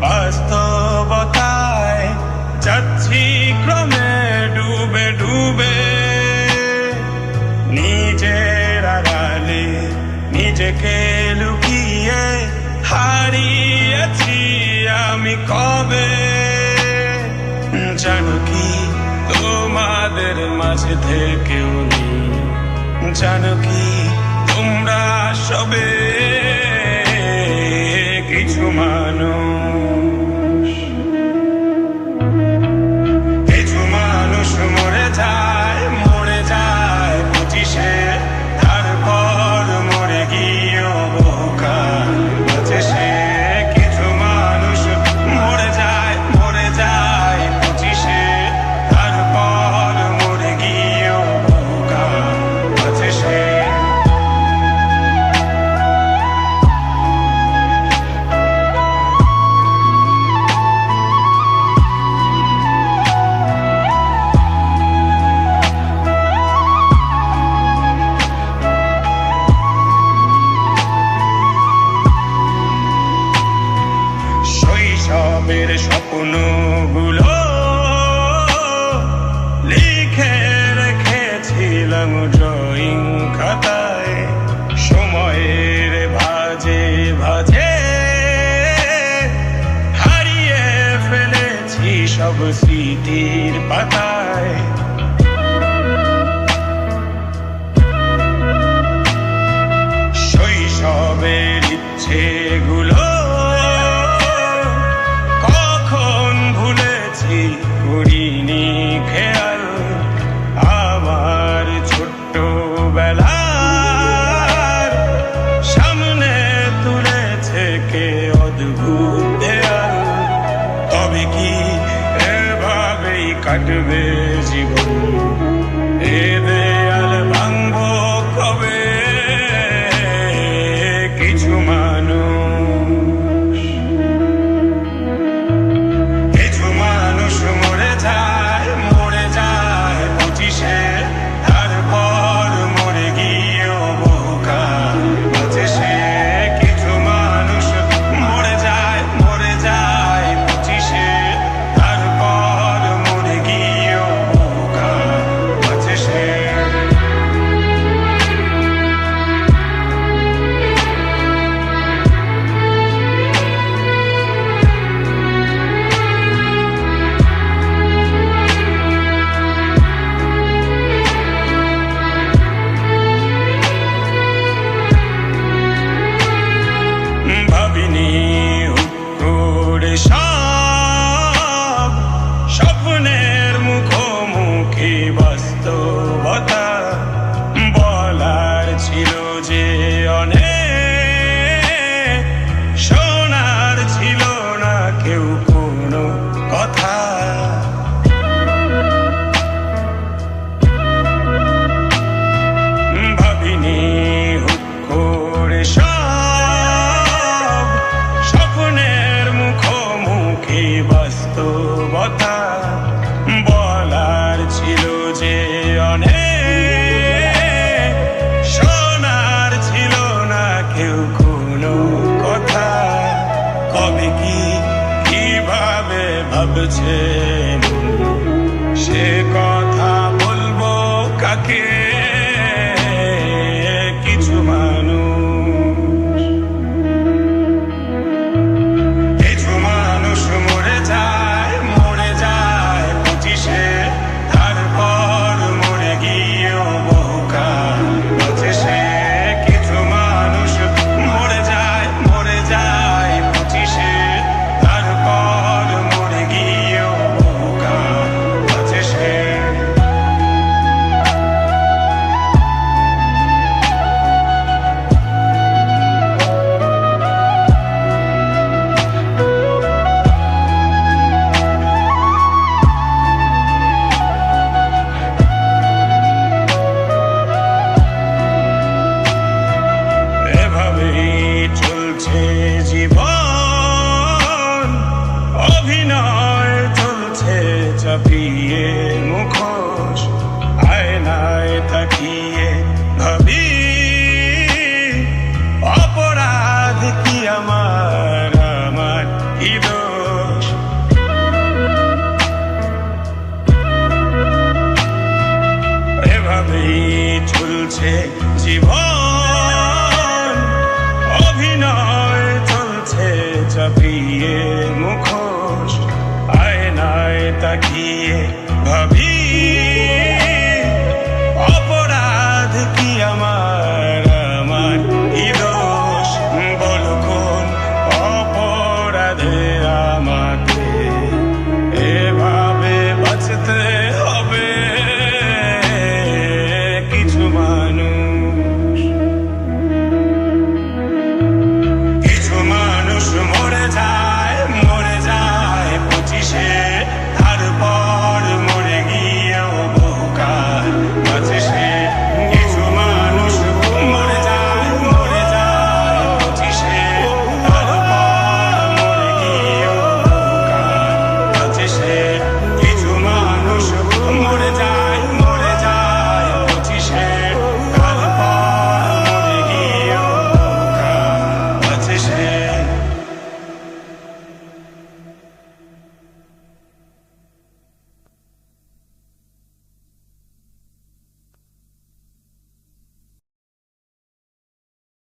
বাস্তবতায় যাচ্ছি ক্রমে ডুবে ডুবে, নিজের আড়ালে নিজেকে লুকিয়ে হারিয়েছি আমি কবে। জানো কি তোমাদের মাঝে থেকেও নেই, জানো কি তোমরা সবে কিছু মানুষ, কিছু মানুষ মরে যায় 25-এ, তারপর মরে গিয়েও বহুকাল বাঁচে সে। কিছু মানুষ মরে যায় 25-এ, তারপর মরে গিয়েও বহুকাল বাঁচে সে। শৈশবের স্বপ্নগুলো লিখে রেখেছিলাম ড্রয়িং খাতায়, সময়ের ভাঁজে ভাঁজে হারিয়ে ফেলেছি সব স্মৃতির পাতায়। শৈশবের ইচ্ছেগুলো করিনি খেয়াল, আমার ছোট্ট বেলার সামনে তুলেছে কে অদ্ভুত দেয়াল। তবে কি এভাবেই কাটবে জীবন, এ দেয়াল ভাঙবো কবে? কিছু মানুষ, কিছু মানুষ মরে যায় 25-এ, তারপর মরে গিয়েও বহুকাল বাঁচে সে। কিছু মানুষ মরে যায় 25-এ, তারপর মরে গিয়েও বহুকাল বাঁচে সে। ভাবিনি হুট করে সব স্বপ্নের মুখোমুখি বাস্তবতা, বলার ছিল যে অনেক, শোনার ছিল না কেউ কোনো কথা। ভাবিনি হুট করে স্বপ্নের মুখোমুখি বাস্তবতা, বলার ছিল যে অনেক, শোনার ছিল না কেউ কোনো কথা। কবে কি কিভাবে ভাবছে সে কথা বলবো কাকে? কিছু মানুষ, কিছু মানুষ মরে যায় 25-এ, তারপর মরে গিয়েও বহুকাল বাঁচে সে। কিছু মানুষ মরে যায় 25-এ, তারপর মরে গিয়েও বহুকাল বাঁচে সে। চলছে জীবন, অভিনয় চলছে চাপিয়ে মুখোশ, আয়নায় তাকিয়ে ভাবি অপরাধ কি আমার, আমার হৃদয় এভাবেই চলছে জীবন